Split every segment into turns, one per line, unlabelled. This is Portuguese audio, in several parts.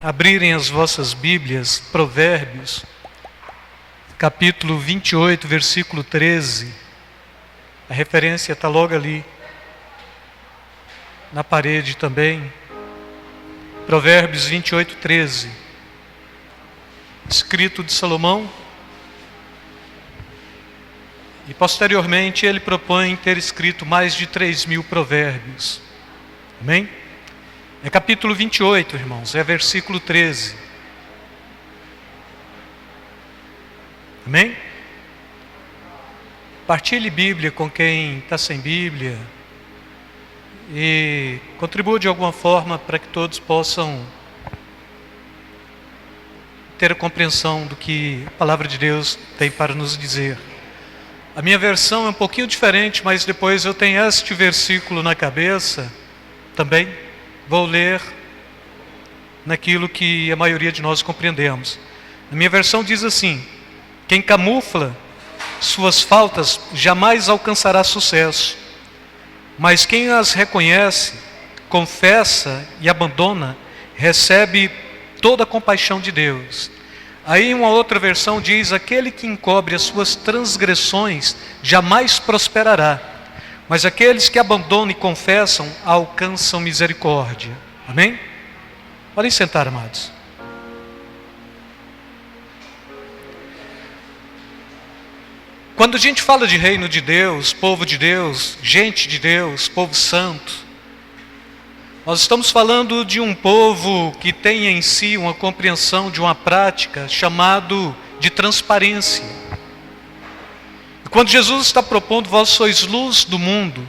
Abrirem as vossas Bíblias, Provérbios, capítulo 28, versículo 13. A referência está logo ali, na parede também. Provérbios 28, 13. Escrito de Salomão. E posteriormente ele propõe ter escrito mais de 3.000 provérbios. Amém? É capítulo 28, irmãos, é versículo 13. Amém? Partilhe Bíblia com quem está sem Bíblia e contribua de alguma forma para que todos possam ter a compreensão do que a palavra de Deus tem para nos dizer. A minha versão é um pouquinho diferente, mas depois eu tenho este versículo na cabeça também. Vou ler naquilo que a maioria de nós compreendemos. A minha versão diz assim: quem camufla suas faltas jamais alcançará sucesso, mas quem as reconhece, confessa e abandona, recebe toda a compaixão de Deus. Aí uma outra versão diz: aquele que encobre as suas transgressões jamais prosperará, mas aqueles que abandonam e confessam alcançam misericórdia. Amém? Podem sentar, amados. Quando a gente fala de reino de Deus, povo de Deus, gente de Deus, povo santo, nós estamos falando de um povo que tem em si uma compreensão de uma prática chamado de transparência. Quando Jesus está propondo, vós sois luz do mundo,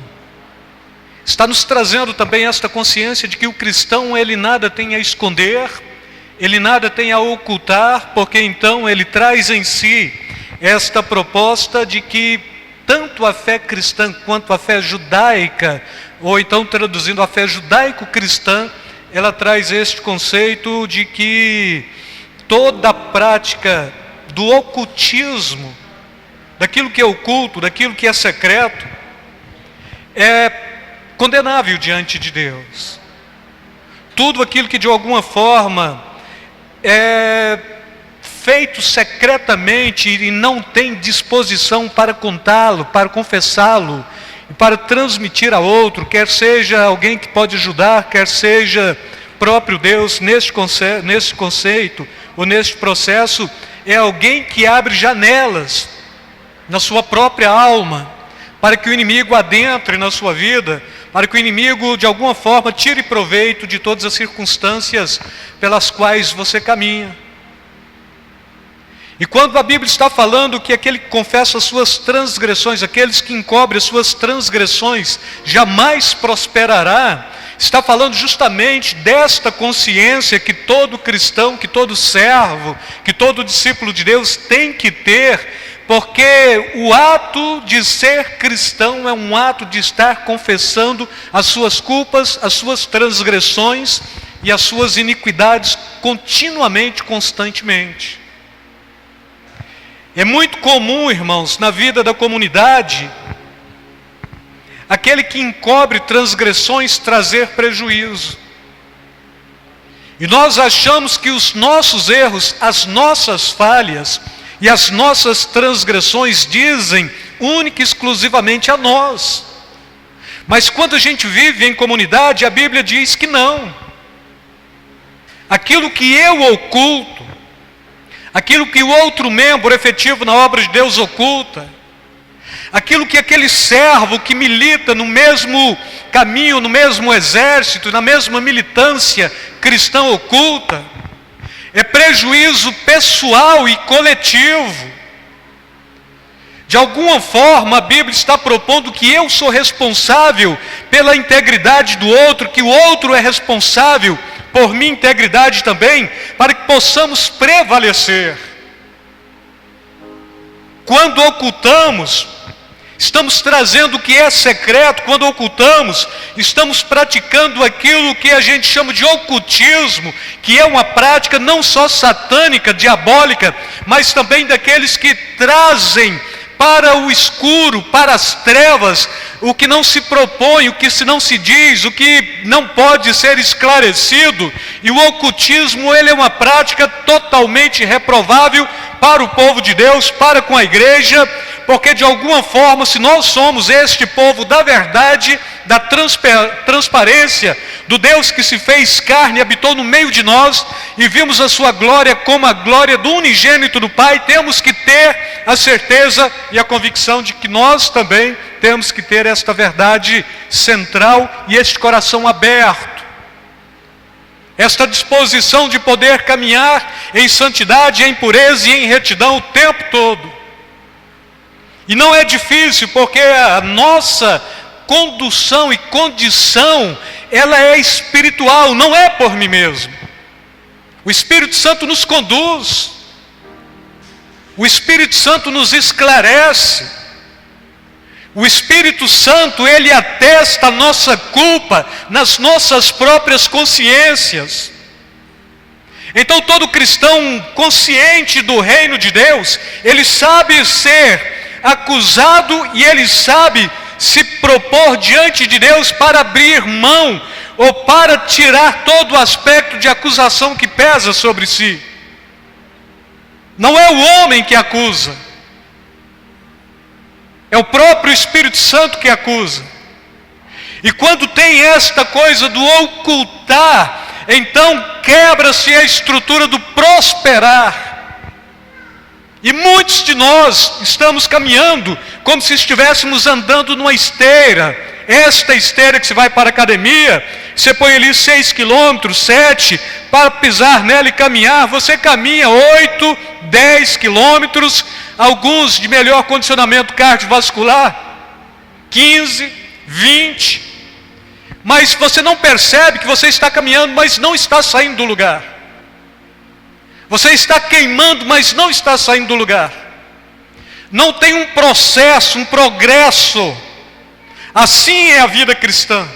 está nos trazendo também esta consciência de que o cristão, ele nada tem a esconder, ele nada tem a ocultar, porque então ele traz em si esta proposta de que tanto a fé cristã quanto a fé judaica, ou então traduzindo a fé judaico-cristã, ela traz este conceito de que toda a prática do ocultismo, daquilo que é oculto, daquilo que é secreto, é condenável diante de Deus. Tudo aquilo que de alguma forma é feito secretamente e não tem disposição para contá-lo, para confessá-lo, e para transmitir a outro, quer seja alguém que pode ajudar, quer seja próprio Deus, nesse conceito, ou neste processo, é alguém que abre janelas na sua própria alma, para que o inimigo adentre na sua vida, para que o inimigo de alguma forma tire proveito de todas as circunstâncias pelas quais você caminha. E quando a Bíblia está falando que aquele que confessa as suas transgressões, aqueles que encobrem as suas transgressões, jamais prosperará, está falando justamente desta consciência que todo cristão, que todo servo, que todo discípulo de Deus tem que ter, porque o ato de ser cristão é um ato de estar confessando as suas culpas, as suas transgressões e as suas iniquidades continuamente, constantemente. É muito comum, irmãos, na vida da comunidade, aquele que encobre transgressões trazer prejuízo. E nós achamos que os nossos erros, as nossas falhas e as nossas transgressões dizem única e exclusivamente a nós. Mas quando a gente vive em comunidade, a Bíblia diz que não. Aquilo que eu oculto, aquilo que o outro membro efetivo na obra de Deus oculta, aquilo que aquele servo que milita no mesmo caminho, no mesmo exército, na mesma militância cristã oculta, é prejuízo pessoal e coletivo. De alguma forma a Bíblia está propondo que eu sou responsável pela integridade do outro, que o outro é responsável por minha integridade também, para que possamos prevalecer. Quando ocultamos, estamos trazendo o que é secreto. Quando ocultamos, estamos praticando aquilo que a gente chama de ocultismo, que é uma prática não só satânica, diabólica, mas também daqueles que trazem para o escuro, para as trevas, o que não se propõe, o que não se diz, o que não pode ser esclarecido. E o ocultismo, ele é uma prática totalmente reprovável para o povo de Deus, para com a igreja, porque de alguma forma, se nós somos este povo da verdade, da transparência, do Deus que se fez carne e habitou no meio de nós, e vimos a sua glória como a glória do unigênito do Pai, temos que ter a certeza e a convicção de que nós também temos que ter esta verdade central e este coração aberto, esta disposição de poder caminhar em santidade, em pureza e em retidão o tempo todo. E não é difícil, porque a nossa condução e condição, ela é espiritual, não é por mim mesmo. O Espírito Santo nos conduz, o Espírito Santo nos esclarece, o Espírito Santo, ele atesta a nossa culpa nas nossas próprias consciências. Então todo cristão consciente do reino de Deus, ele sabe ser acusado e ele sabe se propor diante de Deus para abrir mão ou para tirar todo o aspecto de acusação que pesa sobre si. Não é o homem que acusa, é o próprio Espírito Santo que acusa. E quando tem esta coisa do ocultar, então quebra-se a estrutura do prosperar. E muitos de nós estamos caminhando como se estivéssemos andando numa esteira. Esta esteira que você vai para a academia, você põe ali 6 quilômetros, 7, para pisar nela e caminhar, você caminha 8, 10 quilômetros, alguns de melhor condicionamento cardiovascular, 15, 20, mas você não percebe que você está caminhando, mas não está saindo do lugar. Você está queimando, mas não está saindo do lugar. Não tem um processo, um progresso. Assim é a vida cristã.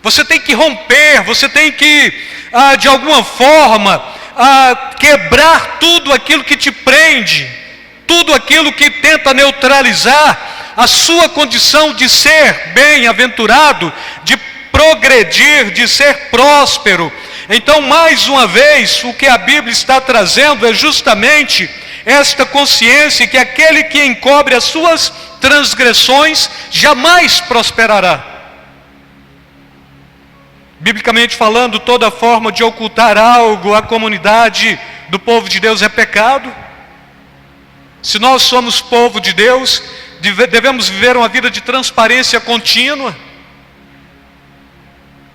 Você tem que romper, você tem que, de alguma forma, quebrar tudo aquilo que te prende, tudo aquilo que tenta neutralizar a sua condição de ser bem-aventurado, de progredir, de ser próspero. Então, mais uma vez, o que a Bíblia está trazendo é justamente esta consciência que aquele que encobre as suas transgressões jamais prosperará. Biblicamente falando, toda forma de ocultar algo à comunidade do povo de Deus é pecado. Se nós somos povo de Deus, devemos viver uma vida de transparência contínua.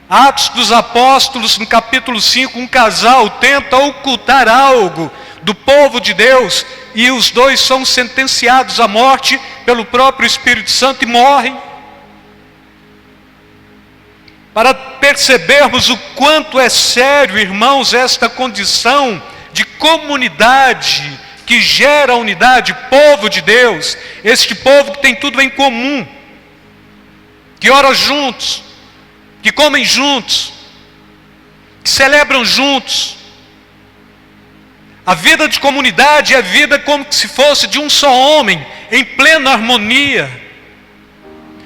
Atos dos Apóstolos, no capítulo 5, um casal tenta ocultar algo do povo de Deus, e os dois são sentenciados à morte pelo próprio Espírito Santo e morrem. Para percebermos o quanto é sério, irmãos, esta condição de comunidade que gera unidade, povo de Deus, este povo que tem tudo em comum, que ora juntos, que comem juntos, que celebram juntos. A vida de comunidade é vida como se fosse de um só homem, em plena harmonia.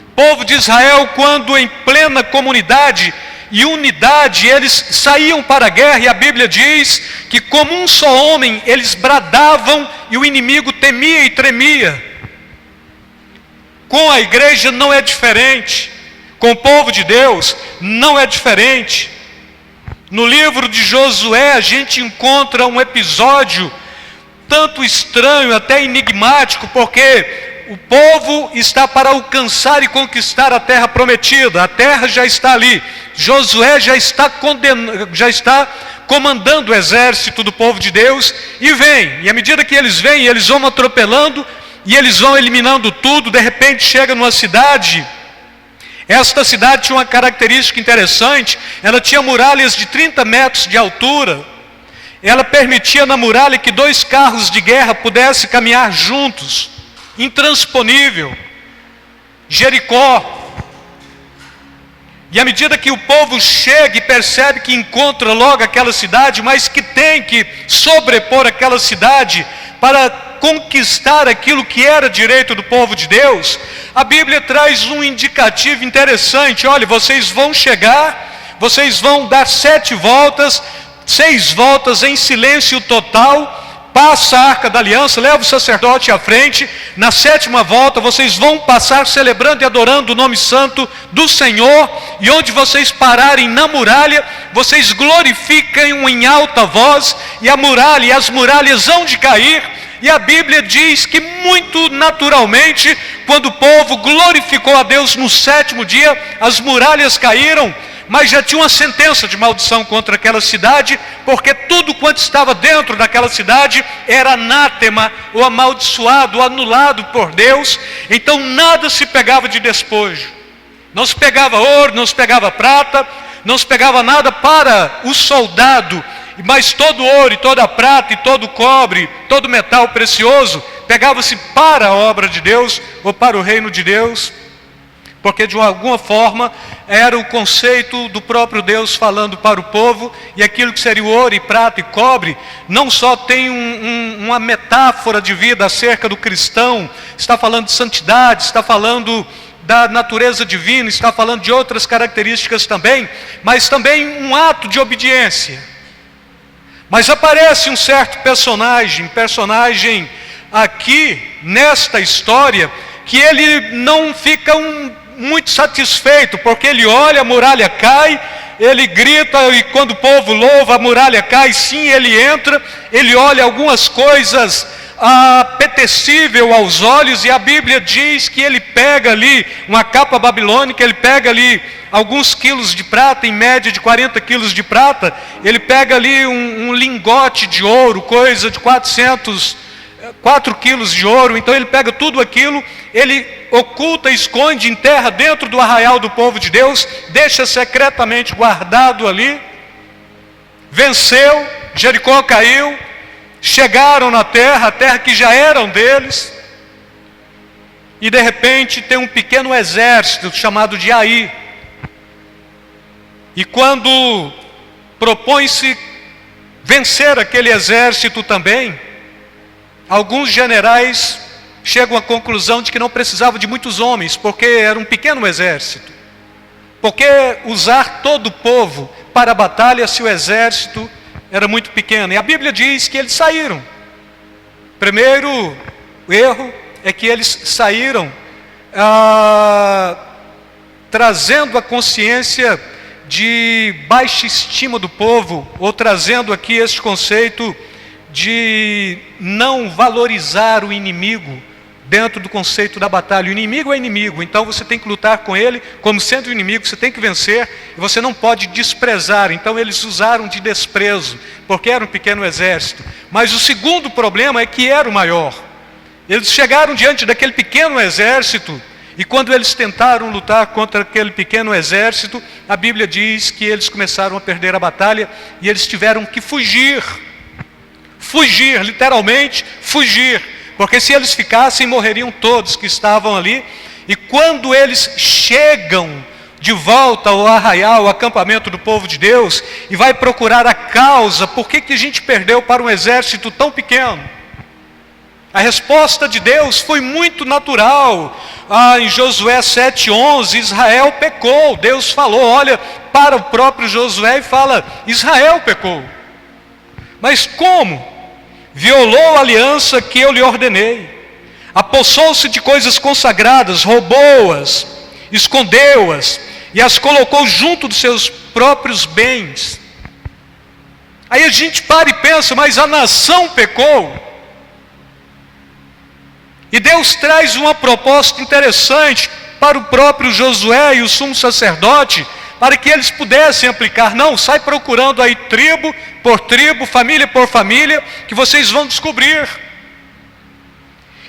O povo de Israel, quando em plena comunidade e unidade, eles saíam para a guerra, e a Bíblia diz que como um só homem, eles bradavam e o inimigo temia e tremia. Com a igreja não é diferente. Com o povo de Deus não é diferente. No livro de Josué a gente encontra um episódio tanto estranho, até enigmático, porque o povo está para alcançar e conquistar a terra prometida. A terra já está ali. Josué já está comandando o exército do povo de Deus, e vem, e à medida que eles vêm, eles vão atropelando e eles vão eliminando tudo. De repente chega numa cidade. Esta cidade tinha uma característica interessante, ela tinha muralhas de 30 metros de altura, ela permitia na muralha que 2 carros de guerra pudessem caminhar juntos, intransponível, Jericó. E à medida que o povo chega e percebe que encontra logo aquela cidade, mas que tem que sobrepor aquela cidade, para conquistar aquilo que era direito do povo de Deus, a Bíblia traz um indicativo interessante. Olha, vocês vão chegar, vocês vão dar 7 voltas, 6 voltas em silêncio total, passa a Arca da Aliança, leva o sacerdote à frente, na 7ª volta vocês vão passar celebrando e adorando o nome santo do Senhor, e onde vocês pararem na muralha, vocês glorificam em alta voz, e a muralha e as muralhas hão de cair. E a Bíblia diz que muito naturalmente, quando o povo glorificou a Deus no 7º dia, as muralhas caíram, mas já tinha uma sentença de maldição contra aquela cidade, porque tudo quanto estava dentro daquela cidade era anátema, ou amaldiçoado, ou anulado por Deus. Então nada se pegava de despojo, não se pegava ouro, não se pegava prata, não se pegava nada para o soldado, mas todo ouro e toda prata e todo cobre, todo metal precioso, pegava-se para a obra de Deus, ou para o reino de Deus, porque de alguma forma era o conceito do próprio Deus falando para o povo. E aquilo que seria o ouro e prata e cobre, não só tem uma metáfora de vida acerca do cristão, está falando de santidade, está falando da natureza divina, está falando de outras características também, mas também um ato de obediência. Mas aparece um certo personagem aqui nesta história, que ele não fica muito satisfeito, porque ele olha, a muralha cai, ele grita, e quando o povo louva, a muralha cai, sim, ele entra, ele olha algumas coisas apetecível aos olhos, e a Bíblia diz que ele pega ali uma capa babilônica, ele pega ali alguns quilos de prata, em média de 40 quilos de prata, ele pega ali um lingote de ouro, coisa de 4 quilos de ouro. Então ele pega tudo aquilo, ele oculta, esconde, enterra dentro do arraial do povo de Deus, deixa secretamente guardado ali. Venceu, Jericó caiu, chegaram na terra, a terra que já eram deles, e de repente tem um pequeno exército chamado de Ai. E quando propõe-se vencer aquele exército também, alguns generais chegam à conclusão de que não precisava de muitos homens, porque era um pequeno exército. Porque usar todo o povo para a batalha se o exército era muito pequeno? E a Bíblia diz que eles saíram. Primeiro erro é que eles saíram trazendo a consciência de baixa estima do povo, ou trazendo aqui este conceito de não valorizar o inimigo dentro do conceito da batalha. O inimigo é inimigo, então você tem que lutar com ele como sendo o inimigo, você tem que vencer, e você não pode desprezar. Então eles usaram de desprezo, porque era um pequeno exército. Mas o segundo problema é que era o maior. Eles chegaram diante daquele pequeno exército, e quando eles tentaram lutar contra aquele pequeno exército, a Bíblia diz que eles começaram a perder a batalha, e eles tiveram que fugir. Fugir, literalmente fugir, porque se eles ficassem, morreriam todos que estavam ali. E quando eles chegam de volta ao arraial, ao acampamento do povo de Deus, e vai procurar a causa, por que a gente perdeu para um exército tão pequeno? A resposta de Deus foi muito natural. Em Josué 7:11, Israel pecou. Deus falou, olha para o próprio Josué e fala, Israel pecou. Mas como? Violou a aliança que eu lhe ordenei, apossou-se de coisas consagradas, roubou-as, escondeu-as, e as colocou junto dos seus próprios bens. Aí a gente para e pensa, mas a nação pecou. E Deus traz uma proposta interessante para o próprio Josué e o sumo sacerdote, para que eles pudessem aplicar. Não, sai procurando aí tribo por tribo, família por família, que vocês vão descobrir.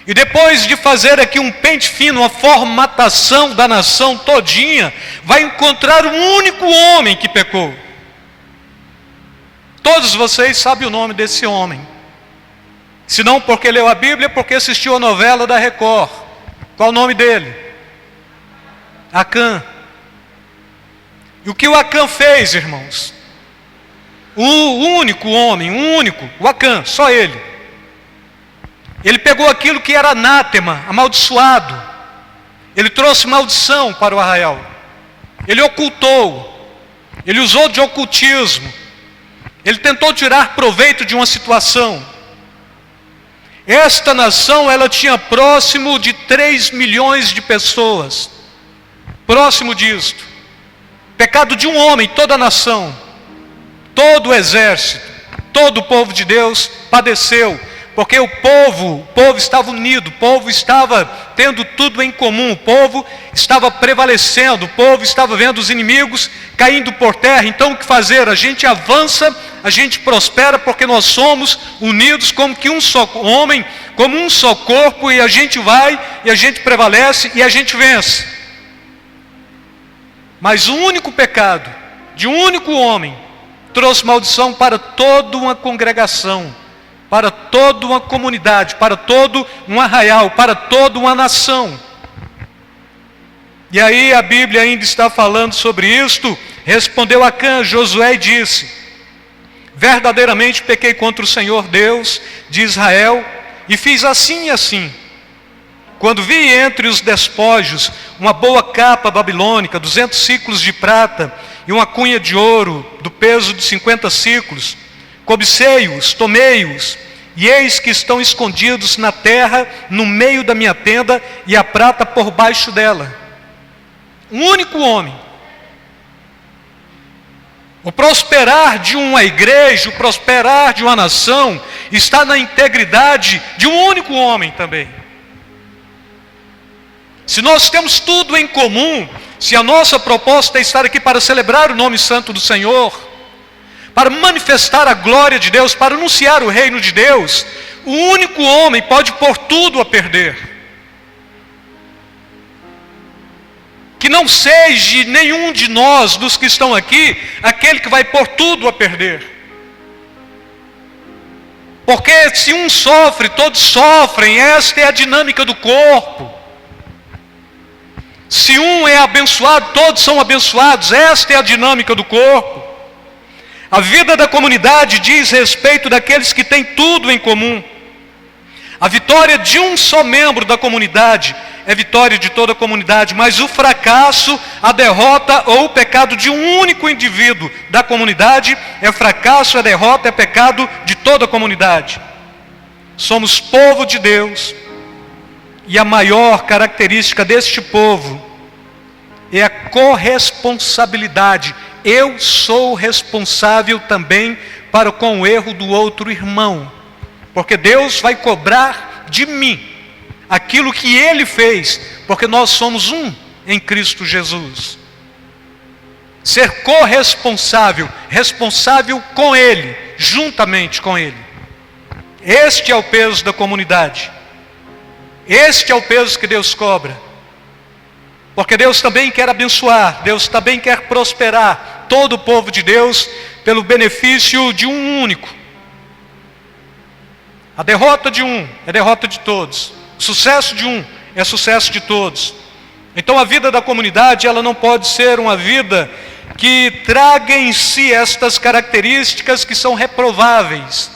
E depois de fazer aqui um pente fino, uma formatação da nação todinha, vai encontrar um único homem que pecou. Todos vocês sabem o nome desse homem. Se não porque leu a Bíblia, porque assistiu a novela da Record. Qual o nome dele? Acã. E o que o Acã fez, irmãos? O único homem, o Acã, só ele. Ele pegou aquilo que era anátema, amaldiçoado. Ele trouxe maldição para o arraial. Ele ocultou. Ele usou de ocultismo. Ele tentou tirar proveito de uma situação. Esta nação, ela tinha próximo de 3 milhões de pessoas. Próximo disto. Pecado de um homem, toda a nação, todo o exército, todo o povo de Deus padeceu. Porque o povo estava unido, o povo estava tendo tudo em comum, o povo estava prevalecendo, o povo estava vendo os inimigos caindo por terra. Então o que fazer? A gente avança, a gente prospera, porque nós somos unidos como que um só homem, como um só corpo, e a gente vai, e a gente prevalece, e a gente vence. Mas o único pecado de um único homem trouxe maldição para toda uma congregação, para toda uma comunidade, para todo um arraial, para toda uma nação. E aí a Bíblia ainda está falando sobre isto. Respondeu Acã, Josué, e disse: verdadeiramente pequei contra o Senhor Deus de Israel, e fiz assim e assim. Quando vi entre os despojos uma boa capa babilônica, 200 siclos de prata, e uma cunha de ouro, do peso de 50 siclos, cobicei-os, tomei-os, e eis que estão escondidos na terra, no meio da minha tenda, e a prata por baixo dela. Um único homem. O prosperar de uma igreja, o prosperar de uma nação, está na integridade de um único homem também. Se nós temos tudo em comum, se a nossa proposta é estar aqui para celebrar o nome santo do Senhor, para manifestar a glória de Deus, para anunciar o reino de Deus, o único homem pode pôr tudo a perder. Que não seja nenhum de nós, dos que estão aqui, aquele que vai pôr tudo a perder. Porque se um sofre, todos sofrem. Esta é a dinâmica do corpo. Se um é abençoado, todos são abençoados. Esta é a dinâmica do corpo. A vida da comunidade diz respeito daqueles que têm tudo em comum. A vitória de um só membro da comunidade é vitória de toda a comunidade, mas o fracasso, a derrota ou o pecado de um único indivíduo da comunidade é fracasso, é derrota, é pecado de toda a comunidade. Somos povo de Deus, e a maior característica deste povo é a corresponsabilidade. Eu sou responsável também para com o erro do outro irmão, porque Deus vai cobrar de mim aquilo que Ele fez, porque nós somos um em Cristo Jesus. Ser corresponsável, responsável com Ele, juntamente com Ele. Este é o peso da comunidade. Este é o peso que Deus cobra. Porque Deus também quer abençoar, Deus também quer prosperar todo o povo de Deus pelo benefício de um único. A derrota de um é derrota de todos. O sucesso de um é sucesso de todos. Então a vida da comunidade, ela não pode ser uma vida que traga em si estas características que são reprováveis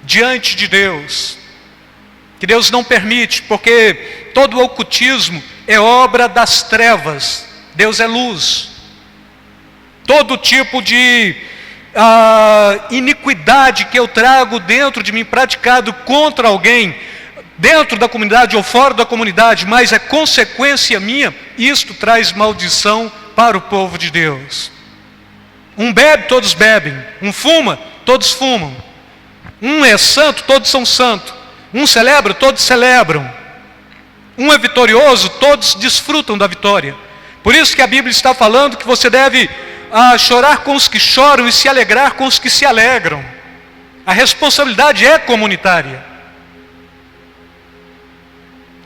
diante de Deus. Que Deus não permite, porque todo o ocultismo é obra das trevas. Deus é luz. Todo tipo de iniquidade que eu trago dentro de mim, praticado contra alguém, dentro da comunidade ou fora da comunidade, mas é consequência minha, isto traz maldição para o povo de Deus. Um bebe, todos bebem. Um fuma, todos fumam. Um é santo, todos são santos. Um celebra, todos celebram. Um é vitorioso, todos desfrutam da vitória. Por isso que a Bíblia está falando que você deve chorar com os que choram e se alegrar com os que se alegram. A responsabilidade é comunitária.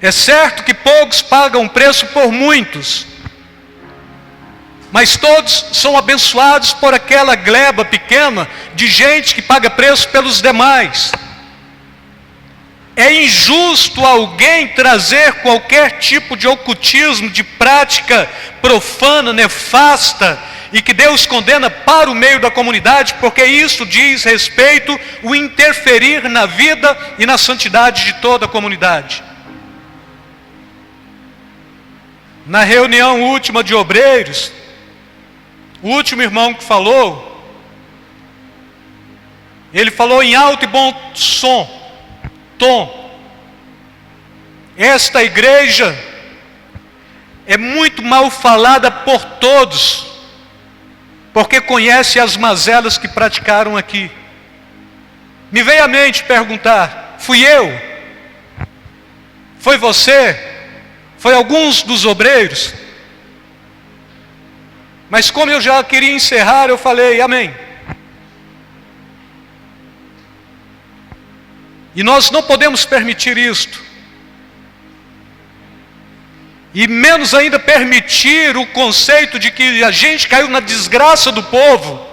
É certo que poucos pagam preço por muitos, mas todos são abençoados por aquela gleba pequena de gente que paga preço pelos demais. É injusto alguém trazer qualquer tipo de ocultismo, de prática profana, nefasta, e que Deus condena para o meio da comunidade, porque isso diz respeito ao interferir na vida e na santidade de toda a comunidade. Na reunião última de obreiros, o último irmão que falou, ele falou em alto e bom tom. Esta igreja é muito mal falada por todos, porque conhece as mazelas que praticaram aqui. Me veio à mente perguntar: fui eu? Foi você? Foi alguns dos obreiros? Mas como eu já queria encerrar, eu falei amém. E nós não podemos permitir isto. E menos ainda permitir o conceito de que a gente caiu na desgraça do povo,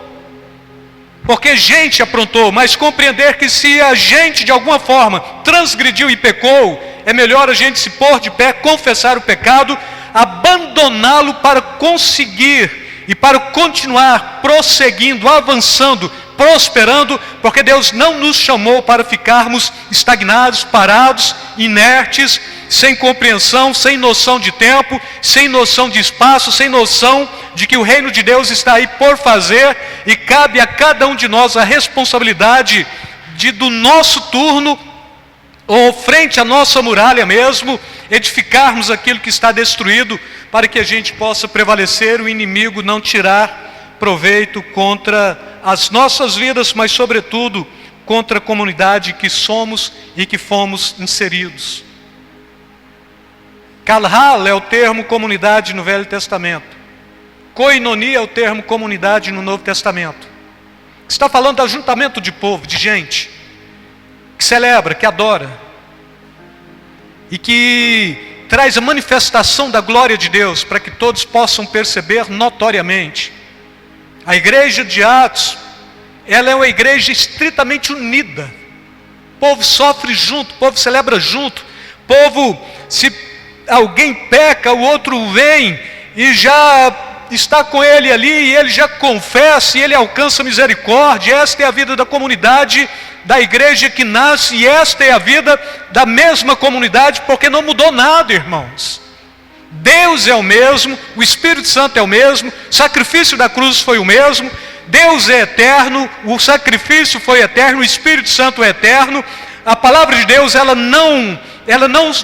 porque gente aprontou, mas compreender que se a gente de alguma forma transgrediu e pecou, é melhor a gente se pôr de pé, confessar o pecado, abandoná-lo para conseguir e para continuar prosseguindo, avançando, prosperando, porque Deus não nos chamou para ficarmos estagnados, parados, inertes, sem compreensão, sem noção de tempo, sem noção de espaço, sem noção de que o reino de Deus está aí por fazer, e cabe a cada um de nós a responsabilidade de, do nosso turno, ou frente à nossa muralha mesmo, edificarmos aquilo que está destruído, para que a gente possa prevalecer, o inimigo não tirar proveito contra as nossas vidas, mas sobretudo contra a comunidade que somos e que fomos inseridos. Kalhal é o termo comunidade no Velho Testamento. Koinonia é o termo comunidade no Novo Testamento. Está falando de ajuntamento de povo, de gente que celebra, que adora e que traz a manifestação da glória de Deus para que todos possam perceber notoriamente. A igreja de Atos, ela é uma igreja estritamente unida. O povo sofre junto, o povo celebra junto, o povo, se alguém peca, o outro vem e já está com ele ali, e ele já confessa, e ele alcança misericórdia. Esta é a vida da comunidade, da igreja que nasce, e esta é a vida da mesma comunidade, porque não mudou nada, irmãos. Deus é o mesmo, o Espírito Santo é o mesmo, o sacrifício da cruz foi o mesmo, Deus é eterno, o sacrifício foi eterno, o Espírito Santo é eterno. A palavra de Deus, ela não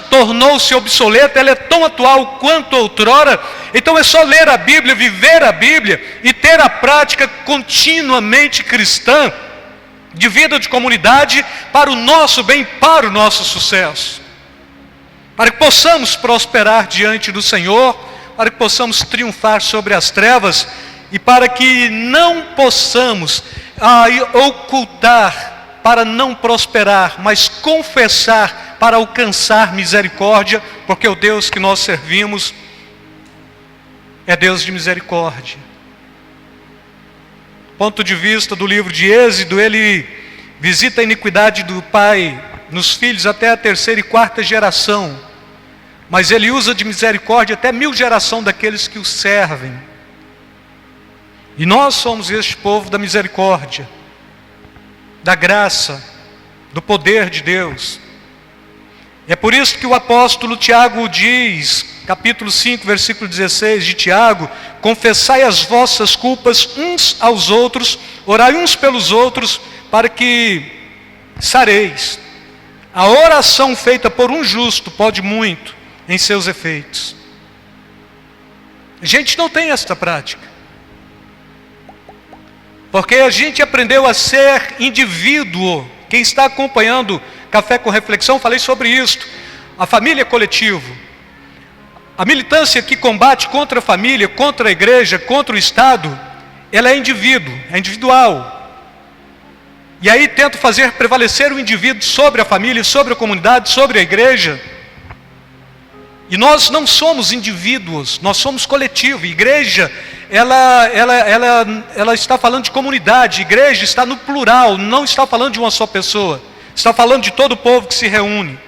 tornou-se obsoleta, ela é tão atual quanto outrora. Então é só ler a Bíblia, viver a Bíblia e ter a prática continuamente cristã, de vida de comunidade, para o nosso bem, para o nosso sucesso, para que possamos prosperar diante do Senhor, para que possamos triunfar sobre as trevas, e para que não possamos ocultar para não prosperar, mas confessar para alcançar misericórdia, porque o Deus que nós servimos é Deus de misericórdia. Ponto de vista do livro de Êxodo, ele visita a iniquidade do pai nos filhos até a 3ª e 4ª geração, mas ele usa de misericórdia até 1000 gerações daqueles que o servem. E nós somos este povo da misericórdia, da graça, do poder de Deus. É por isso que o apóstolo Tiago diz, capítulo 5, versículo 16 de Tiago: confessai as vossas culpas uns aos outros, orai uns pelos outros, para que sareis. A oração feita por um justo pode muito em seus efeitos. A gente não tem esta prática, porque a gente aprendeu a ser indivíduo. Quem está acompanhando Café com Reflexão, falei sobre isto. A família é coletivo. A militância que combate contra a família, contra a igreja, contra o Estado, ela é indivíduo, é individual. E aí tento fazer prevalecer o indivíduo sobre a família, sobre a comunidade, sobre a igreja. E nós não somos indivíduos, nós somos coletivo. Igreja, ela está falando de comunidade. Igreja está no plural, não está falando de uma só pessoa. Está falando de todo o povo que se reúne.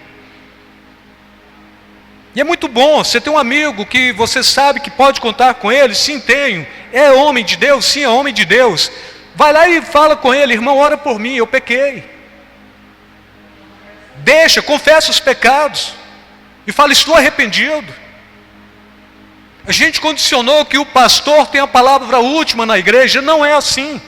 E é muito bom, você tem um amigo que você sabe que pode contar com ele. Sim, tenho. É homem de Deus? Sim, é homem de Deus. Vai lá e fala com ele: irmão, ora por mim, eu pequei. Deixa, confessa os pecados. E fala: estou arrependido. A gente condicionou que o pastor tem a palavra última na igreja. Não é assim.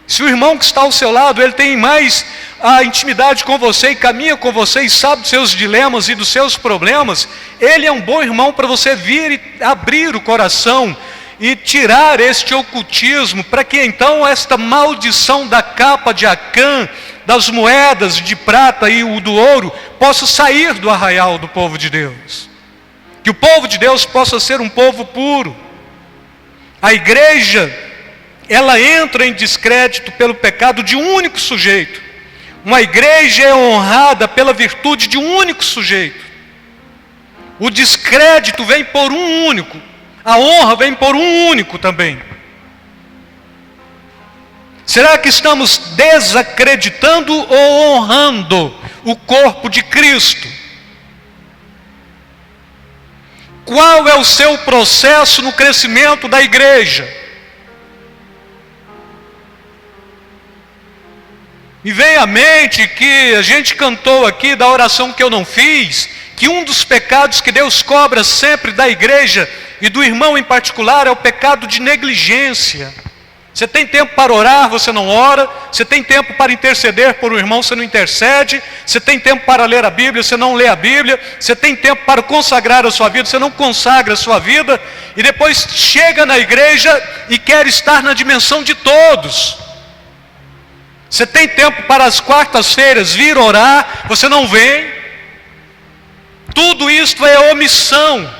Se o irmão que está ao seu lado, ele tem mais a intimidade com você e caminha com você e sabe dos seus dilemas e dos seus problemas, ele é um bom irmão para você vir e abrir o coração e tirar este ocultismo, para que então esta maldição da capa de Acã, das moedas de prata e o do ouro, possa sair do arraial do povo de Deus. Que o povo de Deus possa ser um povo puro. A igreja, ela entra em descrédito pelo pecado de um único sujeito. Uma igreja é honrada pela virtude de um único sujeito. O descrédito vem por um único. A honra vem por um único também. Será que estamos desacreditando ou honrando o corpo de Cristo? Qual é o seu processo no crescimento da igreja? Me vem à mente que a gente cantou aqui da oração que eu não fiz, que um dos pecados que Deus cobra sempre da igreja e do irmão em particular é o pecado de negligência. Você tem tempo para orar, você não ora. Você tem tempo para interceder por um irmão, você não intercede. Você tem tempo para ler a Bíblia, você não lê a Bíblia. Você tem tempo para consagrar a sua vida, você não consagra a sua vida. E depois chega na igreja e quer estar na dimensão de todos. Você tem tempo para as quartas-feiras vir orar, você não vem. Tudo isto é omissão.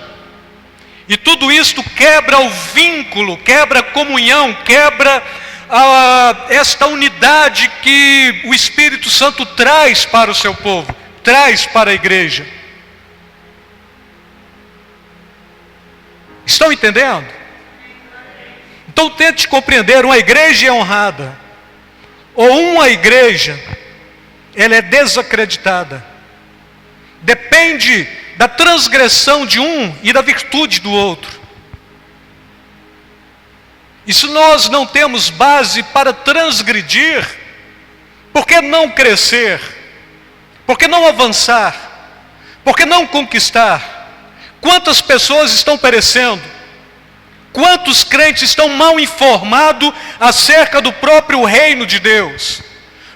E tudo isto quebra o vínculo, quebra a comunhão, quebra esta unidade que o Espírito Santo traz para o seu povo, traz para a igreja. Estão entendendo? Então tente compreender: uma igreja é honrada, ou uma igreja, ela é desacreditada. Depende da transgressão de um e da virtude do outro. E se nós não temos base para transgredir, por que não crescer? Por que não avançar? Por que não conquistar? Quantas pessoas estão perecendo? Quantos crentes estão mal informados acerca do próprio reino de Deus?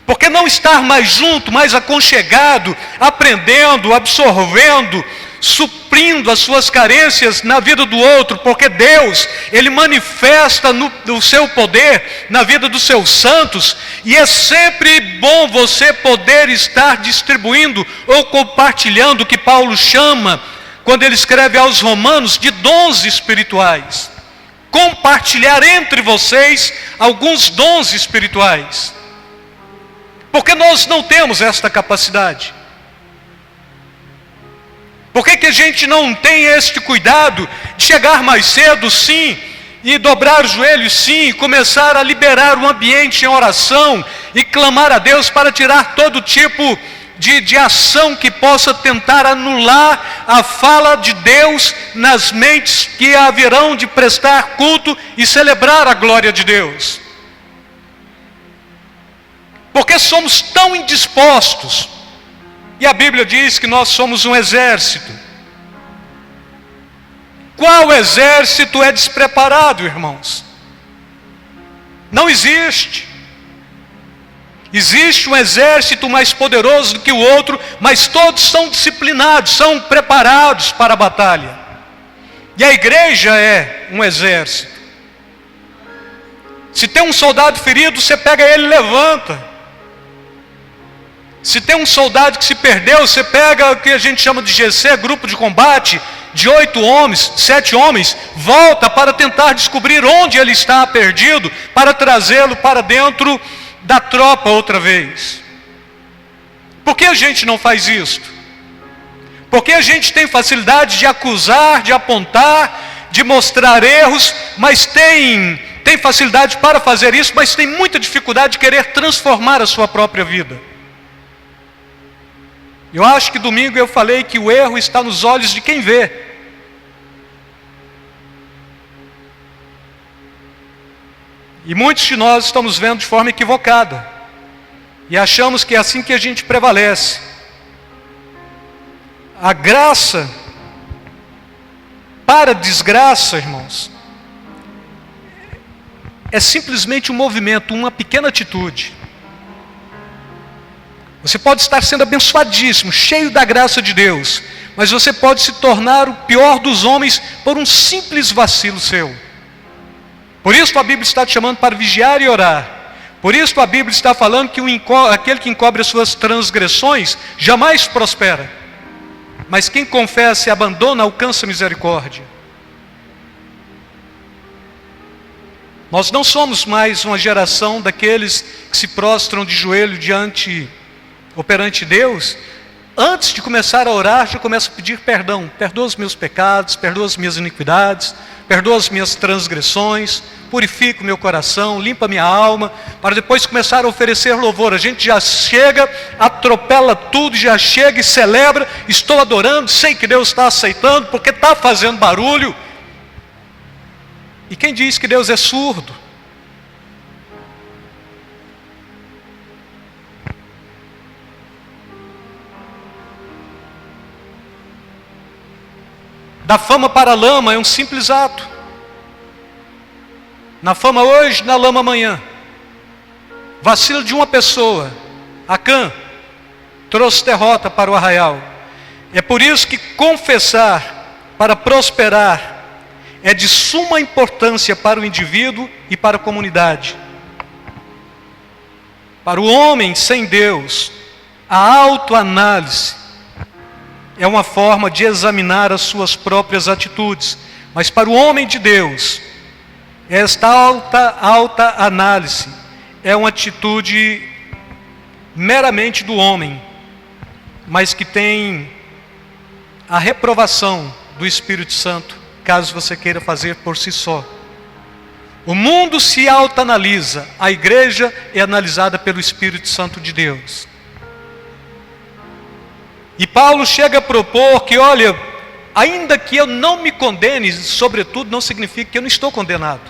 Por que não estar mais junto, mais aconchegado, aprendendo, absorvendo, suprindo as suas carências na vida do outro? Porque Deus, Ele manifesta o seu poder na vida dos seus santos, e é sempre bom você poder estar distribuindo ou compartilhando o que Paulo chama, quando ele escreve aos Romanos, de dons espirituais. Compartilhar entre vocês alguns dons espirituais. Porque nós não temos esta capacidade. Por que a gente não tem este cuidado de chegar mais cedo, sim, e dobrar os joelhos, sim, e começar a liberar o ambiente em oração e clamar a Deus para tirar todo tipo de ação que possa tentar anular a fala de Deus nas mentes que haverão de prestar culto e celebrar a glória de Deus? Porque somos tão indispostos. E a Bíblia diz que nós somos um exército. Qual exército é despreparado, irmãos? Não existe. Existe um exército mais poderoso do que o outro, mas todos são disciplinados, são preparados para a batalha. E a igreja é um exército. Se tem um soldado ferido, você pega ele e levanta. Se tem um soldado que se perdeu, você pega o que a gente chama de GC, grupo de combate, de 8 homens, 7 homens, volta para tentar descobrir onde ele está perdido, para trazê-lo para dentro da tropa outra vez. Por que a gente não faz isso? Porque a gente tem facilidade de acusar, de apontar, de mostrar erros, mas tem facilidade para fazer isso, mas tem muita dificuldade de querer transformar a sua própria vida. Eu acho que domingo eu falei que o erro está nos olhos de quem vê. E muitos de nós estamos vendo de forma equivocada. E achamos que é assim que a gente prevalece. A graça, para a desgraça, irmãos, é simplesmente um movimento, uma pequena atitude. Você pode estar sendo abençoadíssimo, cheio da graça de Deus, mas você pode se tornar o pior dos homens por um simples vacilo seu. Por isso a Bíblia está te chamando para vigiar e orar. Por isso a Bíblia está falando que aquele que encobre as suas transgressões jamais prospera. Mas quem confessa e abandona alcança misericórdia. Nós não somos mais uma geração daqueles que se prostram de joelho perante Deus. Antes de começar a orar, já começa a pedir perdão. Perdoa os meus pecados, perdoa as minhas iniquidades, perdoa as minhas transgressões, purifica o meu coração, limpa a minha alma, para depois começar a oferecer louvor. A gente já chega, atropela tudo, já chega e celebra. Estou adorando, sei que Deus está aceitando, porque está fazendo barulho. E quem diz que Deus é surdo? Da fama para a lama é um simples ato. Na fama hoje, na lama amanhã. Vacilo de uma pessoa, Acã, trouxe derrota para o arraial. É por isso que confessar para prosperar é de suma importância para o indivíduo e para a comunidade. Para o homem sem Deus, a autoanálise é uma forma de examinar as suas próprias atitudes. Mas para o homem de Deus, esta alta análise é uma atitude meramente do homem, mas que tem a reprovação do Espírito Santo, caso você queira fazer por si só. O mundo se autoanalisa, a igreja é analisada pelo Espírito Santo de Deus. E Paulo chega a propor que, olha, ainda que eu não me condene, sobretudo não significa que eu não estou condenado.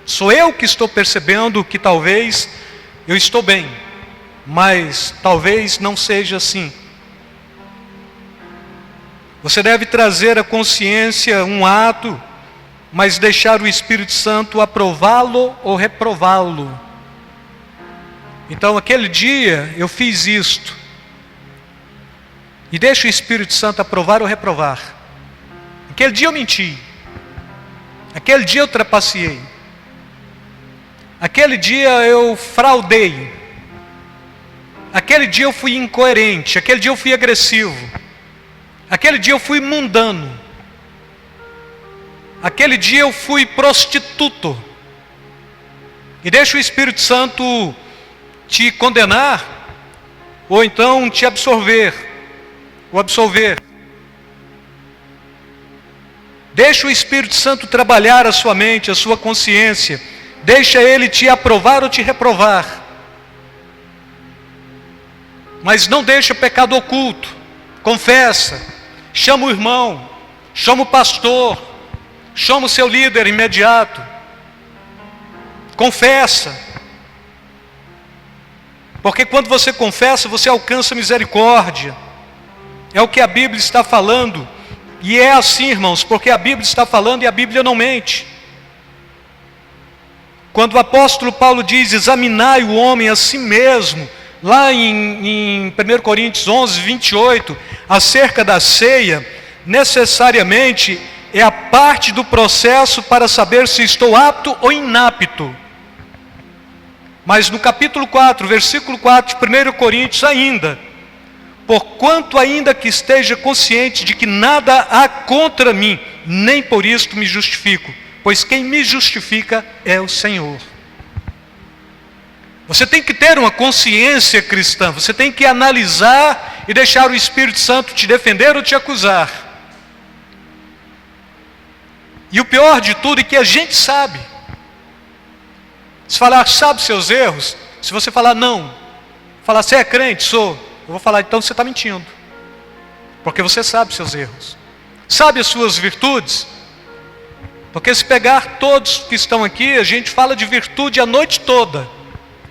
Sou eu que estou percebendo que talvez eu estou bem, mas talvez não seja assim. Você deve trazer à consciência um ato, mas deixar o Espírito Santo aprová-lo ou reprová-lo. Então, aquele dia eu fiz isto. E deixa o Espírito Santo aprovar ou reprovar. Aquele dia eu menti. Aquele dia eu trapaceei. Aquele dia eu fraudei. Aquele dia eu fui incoerente. Aquele dia eu fui agressivo. Aquele dia eu fui mundano. Aquele dia eu fui prostituto. E deixa o Espírito Santo te condenar, ou então te absolver. Deixa o Espírito Santo trabalhar a sua mente, a sua consciência. Deixa Ele te aprovar ou te reprovar. Mas não deixa pecado oculto. Confessa. Chama o irmão. Chama o pastor. Chama o seu líder imediato. Confessa. Porque quando você confessa, você alcança misericórdia. É o que a Bíblia está falando. E é assim, irmãos, porque a Bíblia está falando e a Bíblia não mente. Quando o apóstolo Paulo diz, examinai o homem a si mesmo, lá em 1 Coríntios 11, 28, acerca da ceia, necessariamente é a parte do processo para saber se estou apto ou inapto. Mas no capítulo 4, versículo 4 de 1 Coríntios ainda, porquanto ainda que esteja consciente de que nada há contra mim, nem por isto me justifico, pois quem me justifica é o Senhor. Você tem que ter uma consciência cristã, você tem que analisar e deixar o Espírito Santo te defender ou te acusar. E o pior de tudo é que a gente sabe. Se falar, sabe seus erros? Se você falar não, falar, você é crente? Sou. eu vou falar, então você está mentindo. Porque você sabe seus erros. Sabe as suas virtudes? Porque se pegar todos que estão aqui, a gente fala de virtude a noite toda.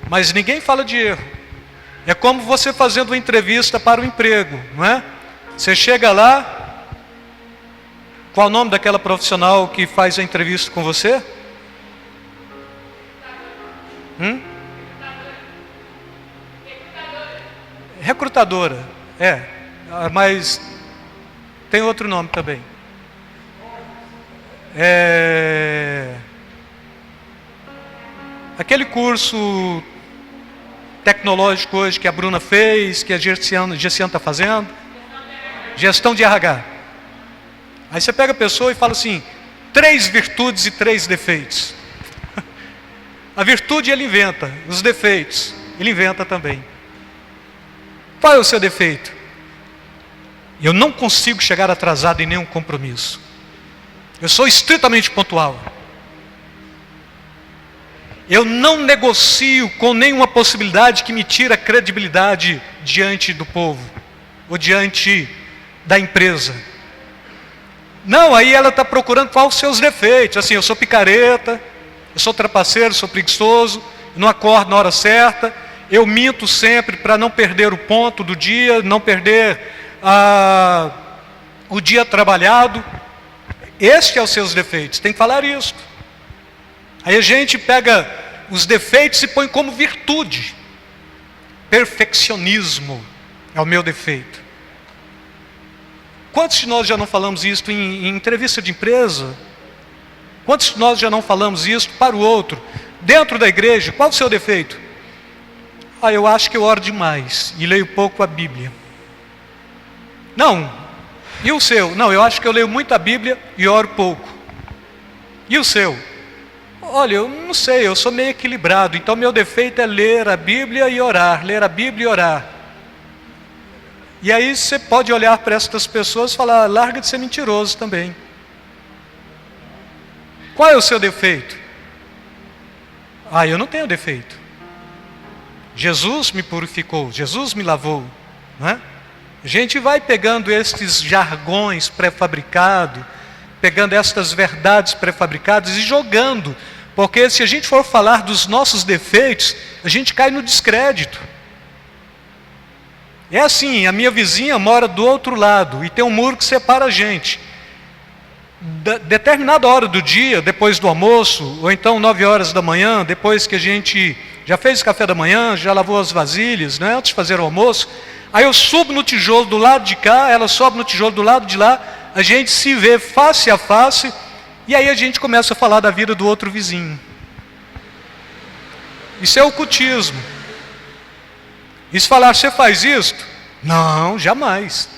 Mas ninguém fala de erro. É como você fazendo uma entrevista para o emprego, não é? Você chega lá, qual o nome daquela profissional que faz a entrevista com você? Recrutadora, mas tem outro nome também. Aquele curso tecnológico hoje que a Bruna fez, que a Gessiane está fazendo, gestão de RH. Aí você pega a pessoa e fala assim, 3 virtudes e 3 defeitos. A virtude ele inventa, os defeitos ele inventa também. Qual é o seu defeito? Eu não consigo chegar atrasado em nenhum compromisso. Eu sou estritamente pontual. Eu não negocio com nenhuma possibilidade que me tire a credibilidade diante do povo, ou diante da empresa. Não, aí ela está procurando quais os seus defeitos. Assim, eu sou picareta, eu sou trapaceiro, sou preguiçoso, eu não acordo na hora certa, eu minto sempre para não perder o ponto do dia, não perder o dia trabalhado. Este é os seus defeitos, tem que falar isso. Aí a gente pega os defeitos e põe como virtude. Perfeccionismo é o meu defeito. Quantos de nós já não falamos isso em entrevista de empresa? Quantos de nós já não falamos isso para o outro? Dentro da igreja, qual o seu defeito? Eu acho que eu oro demais e leio pouco a Bíblia. Não. E o seu? Não, eu acho que eu leio muito a Bíblia e oro pouco. E o seu? Olha, eu não sei, eu sou meio equilibrado, então meu defeito é ler a Bíblia e orar, ler a Bíblia e orar. E aí você pode olhar para essas pessoas e falar, larga de ser mentiroso também. Qual é o seu defeito? Eu não tenho defeito. Jesus me purificou, Jesus me lavou, não é? A gente vai pegando estes jargões pré-fabricados, pegando estas verdades pré-fabricadas e jogando, porque se a gente for falar dos nossos defeitos, a gente cai no descrédito. É assim, a minha vizinha mora do outro lado e tem um muro que separa a gente. Determinada hora do dia, depois do almoço, ou então 9 horas da manhã, depois que a gente já fez o café da manhã, já lavou as vasilhas, né, antes de fazer o almoço, aí eu subo no tijolo do lado de cá, ela sobe no tijolo do lado de lá, a gente se vê face a face, e aí a gente começa a falar da vida do outro vizinho. Isso é ocultismo. E se falar, você faz isto? Não, jamais.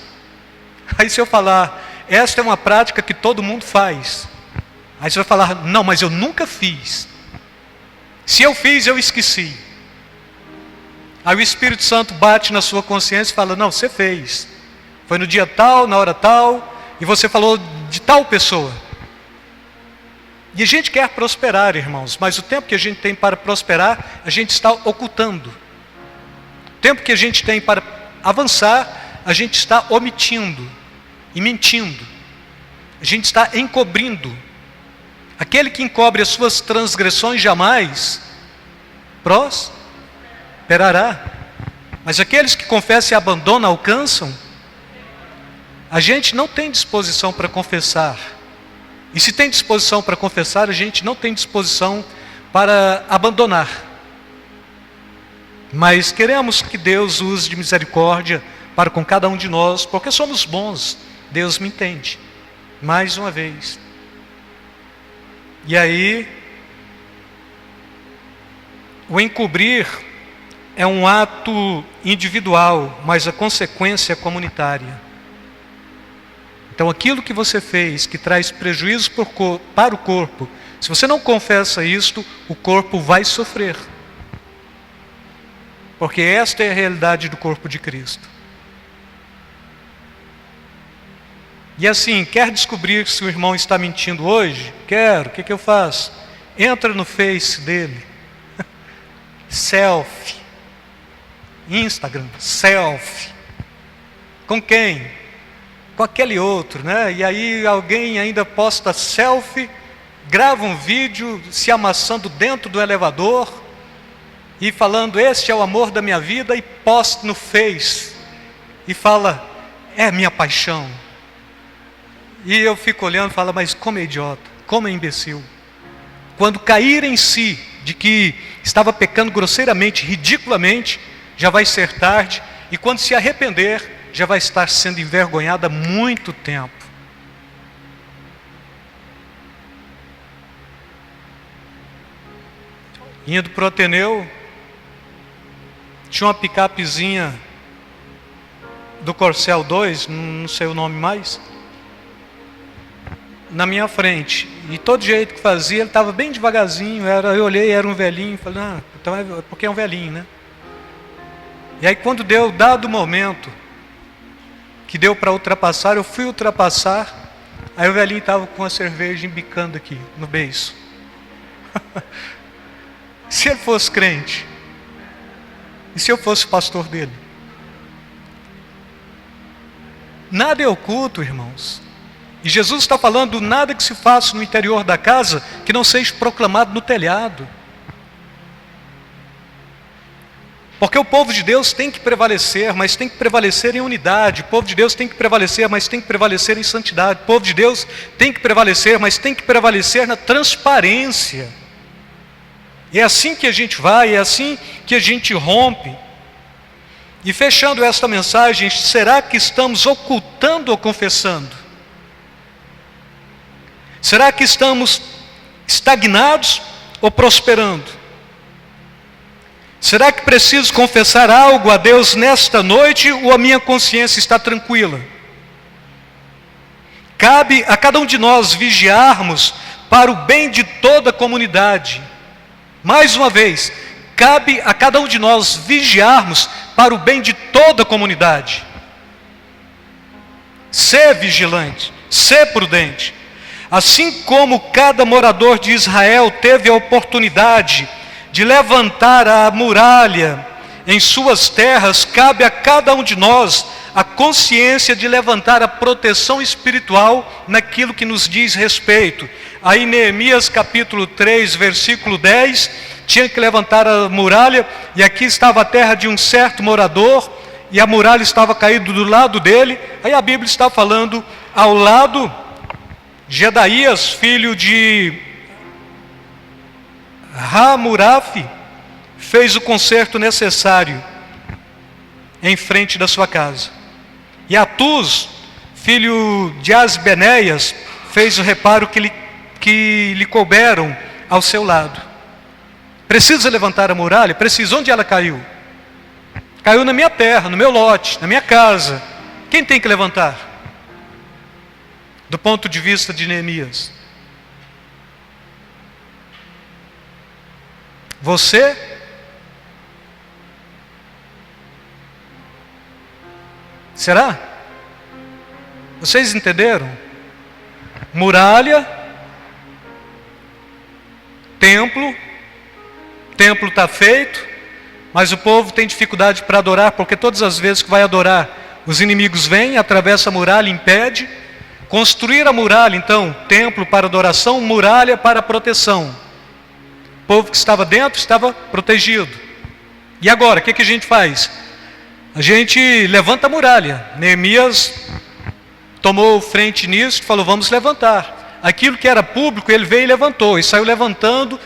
Aí se eu falar, esta é uma prática que todo mundo faz. Aí você vai falar, não, mas eu nunca fiz. Se eu fiz, eu esqueci. Aí o Espírito Santo bate na sua consciência e fala, não, você fez. Foi no dia tal, na hora tal, e você falou de tal pessoa. E a gente quer prosperar, irmãos, mas o tempo que a gente tem para prosperar, a gente está ocultando. O tempo que a gente tem para avançar, a gente está omitindo e mentindo. A gente está encobrindo. Aquele que encobre as suas transgressões jamais prosperará. Mas aqueles que confessam e abandonam alcançam. A gente não tem disposição para confessar. E se tem disposição para confessar, a gente não tem disposição para abandonar. Mas queremos que Deus use de misericórdia para com cada um de nós, porque somos bons. Deus me entende. Mais uma vez. E aí, o encobrir é um ato individual, mas a consequência é comunitária. Então aquilo que você fez, que traz prejuízo para o corpo, se você não confessa isto, o corpo vai sofrer. Porque esta é a realidade do corpo de Cristo. E assim, quer descobrir se o irmão está mentindo hoje? Quero, o que eu faço? Entra no Face dele. Selfie. Instagram, selfie. Com quem? Com aquele outro, né? E aí alguém ainda posta selfie, grava um vídeo se amassando dentro do elevador e falando, este é o amor da minha vida, e posta no Face e fala, é minha paixão. E eu fico olhando e falo, mas como é idiota, como é imbecil. Quando cair em si de que estava pecando grosseiramente, ridiculamente, já vai ser tarde, e quando se arrepender, já vai estar sendo envergonhado há muito tempo. Indo para o Ateneu, tinha uma picapezinha do Corcel 2, não sei o nome mais, na minha frente, e todo jeito que fazia, ele estava bem devagarzinho, eu olhei, era um velhinho, falei, então é porque é um velhinho, né? E aí quando deu, dado o momento, que deu para ultrapassar, eu fui ultrapassar, aí o velhinho estava com a cerveja embicando aqui, no beiço. Se ele fosse crente, e se eu fosse pastor dele? Nada é oculto, irmãos. E Jesus está falando, nada que se faça no interior da casa, que não seja proclamado no telhado. Porque o povo de Deus tem que prevalecer, mas tem que prevalecer em unidade. O povo de Deus tem que prevalecer, mas tem que prevalecer em santidade. O povo de Deus tem que prevalecer, mas tem que prevalecer na transparência. É assim que a gente vai, é assim que a gente rompe. E fechando esta mensagem, será que estamos ocultando ou confessando? Será que estamos estagnados ou prosperando? Será que preciso confessar algo a Deus nesta noite ou a minha consciência está tranquila? Cabe a cada um de nós vigiarmos para o bem de toda a comunidade. Mais uma vez, cabe a cada um de nós vigiarmos para o bem de toda a comunidade. Ser vigilante, ser prudente. Assim como cada morador de Israel teve a oportunidade de levantar a muralha em suas terras, cabe a cada um de nós a consciência de levantar a proteção espiritual naquilo que nos diz respeito. Aí Neemias capítulo 3, versículo 10, tinha que levantar a muralha, e aqui estava a terra de um certo morador, e a muralha estava caída do lado dele. Aí a Bíblia está falando ao lado, Gedaías, filho de Hamurafi, fez o conserto necessário em frente da sua casa. E Atuz, filho de Asbenéias, fez o reparo que lhe couberam ao seu lado. Precisa levantar a muralha? Precisa. Onde ela caiu? Caiu na minha terra, no meu lote, na minha casa. Quem tem que levantar? Do ponto de vista de Neemias, você? Será? Vocês entenderam? Muralha, templo está feito, mas o povo tem dificuldade para adorar, porque todas as vezes que vai adorar, os inimigos vêm, atravessa a muralha, impede. Construir a muralha, então, templo para adoração, muralha para proteção. O povo que estava dentro estava protegido. E agora, o que a gente faz? A gente levanta a muralha. Neemias tomou frente nisso e falou, vamos levantar. Aquilo que era público, ele veio e levantou, e saiu levantando,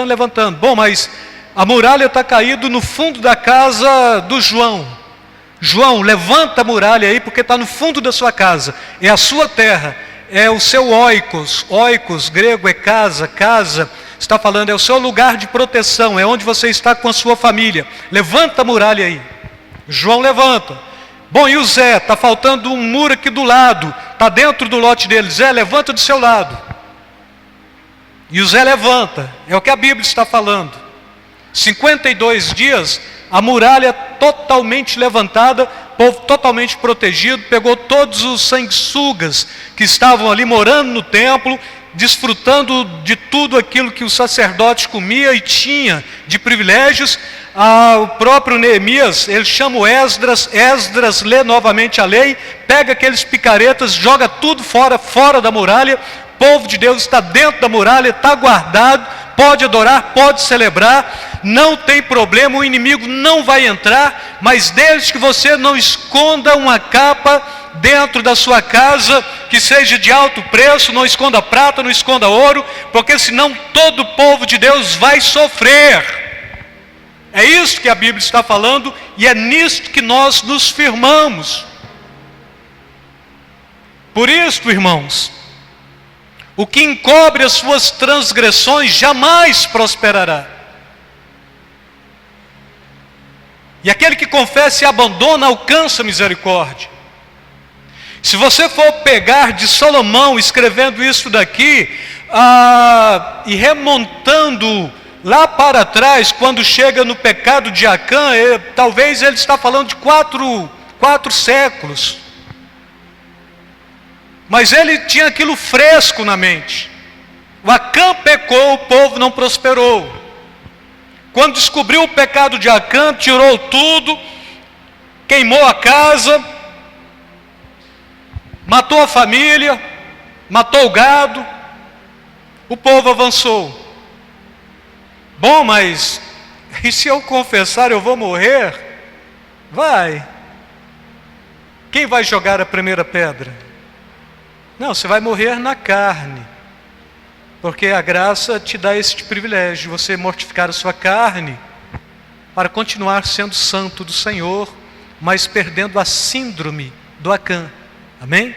levantando. Bom, mas a muralha está caída no fundo da casa do João. João, levanta a muralha aí, porque está no fundo da sua casa. É a sua terra, é o seu oikos. Oikos, grego, é casa. Casa, está falando, é o seu lugar de proteção, é onde você está com a sua família. Levanta a muralha aí. João levanta. Bom, e o Zé? Está faltando um muro aqui do lado, está dentro do lote dele. Zé, levanta do seu lado. E o Zé levanta, é o que a Bíblia está falando. 52 dias, a muralha totalmente levantada, povo totalmente protegido, pegou todos os sanguessugas que estavam ali morando no templo, desfrutando de tudo aquilo que os sacerdotes comiam e tinha de privilégios. o próprio Neemias, ele chama o Esdras, Esdras lê novamente a lei, pega aqueles picaretas, joga tudo fora da muralha, o povo de Deus está dentro da muralha, está guardado, pode adorar, pode celebrar, não tem problema, o inimigo não vai entrar, mas desde que você não esconda uma capa dentro da sua casa, que seja de alto preço, não esconda prata, não esconda ouro, porque senão todo o povo de Deus vai sofrer. É isso que a Bíblia está falando, e é nisto que nós nos firmamos. Por isso, irmãos, o que encobre as suas transgressões jamais prosperará. E aquele que confessa e abandona alcança misericórdia. Se você for pegar de Salomão escrevendo isso daqui, e remontando lá para trás, quando chega no pecado de Acã, talvez ele está falando de quatro séculos. Mas ele tinha aquilo fresco na mente. O Acã pecou, o povo não prosperou. Quando descobriu o pecado de Acã, tirou tudo, queimou a casa, matou a família, matou o gado, o povo avançou. Bom, mas e se eu confessar eu vou morrer? Vai. Quem vai jogar a primeira pedra? Não, você vai morrer na carne. Porque a graça te dá esse privilégio, você mortificar a sua carne para continuar sendo santo do Senhor, mas perdendo a síndrome do Acã. Amém?